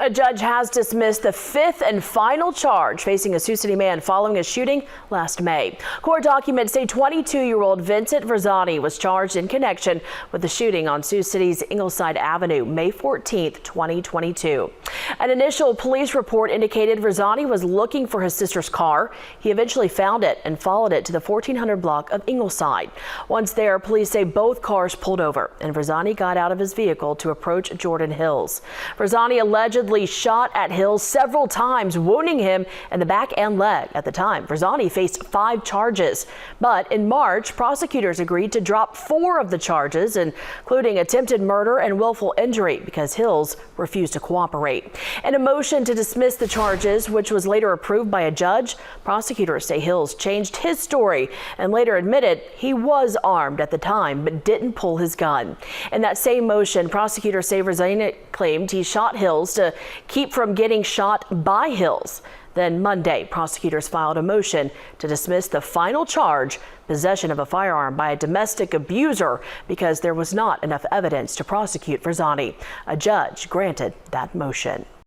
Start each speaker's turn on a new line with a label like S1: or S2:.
S1: A judge has dismissed the fifth and final charge facing a Sioux City man following a shooting last May. Court documents say 22-year-old Vincent Verzani was charged in connection with the shooting on Sioux City's Ingleside Avenue, May 14, 2022. An initial police report indicated Verzani was looking for his sister's car. He eventually found it and followed it to the 1400 block of Ingleside. Once there, police say both cars pulled over and Verzani got out of his vehicle to approach Jordan Hills. Verzani allegedly shot at Hills several times, wounding him in the back and leg. At the time, Verzani faced 5 charges. But in March, prosecutors agreed to drop 4 of the charges, including attempted murder and willful injury, because Hills refused to cooperate. In a motion to dismiss the charges, which was later approved by a judge, prosecutors say Hills changed his story and later admitted he was armed at the time but didn't pull his gun. In that same motion, prosecutors say Verzani claimed he shot Hills to keep from getting shot by Hills. Then Monday, prosecutors filed a motion to dismiss the final charge, possession of a firearm by a domestic abuser, because there was not enough evidence to prosecute Verzani. A judge granted that motion.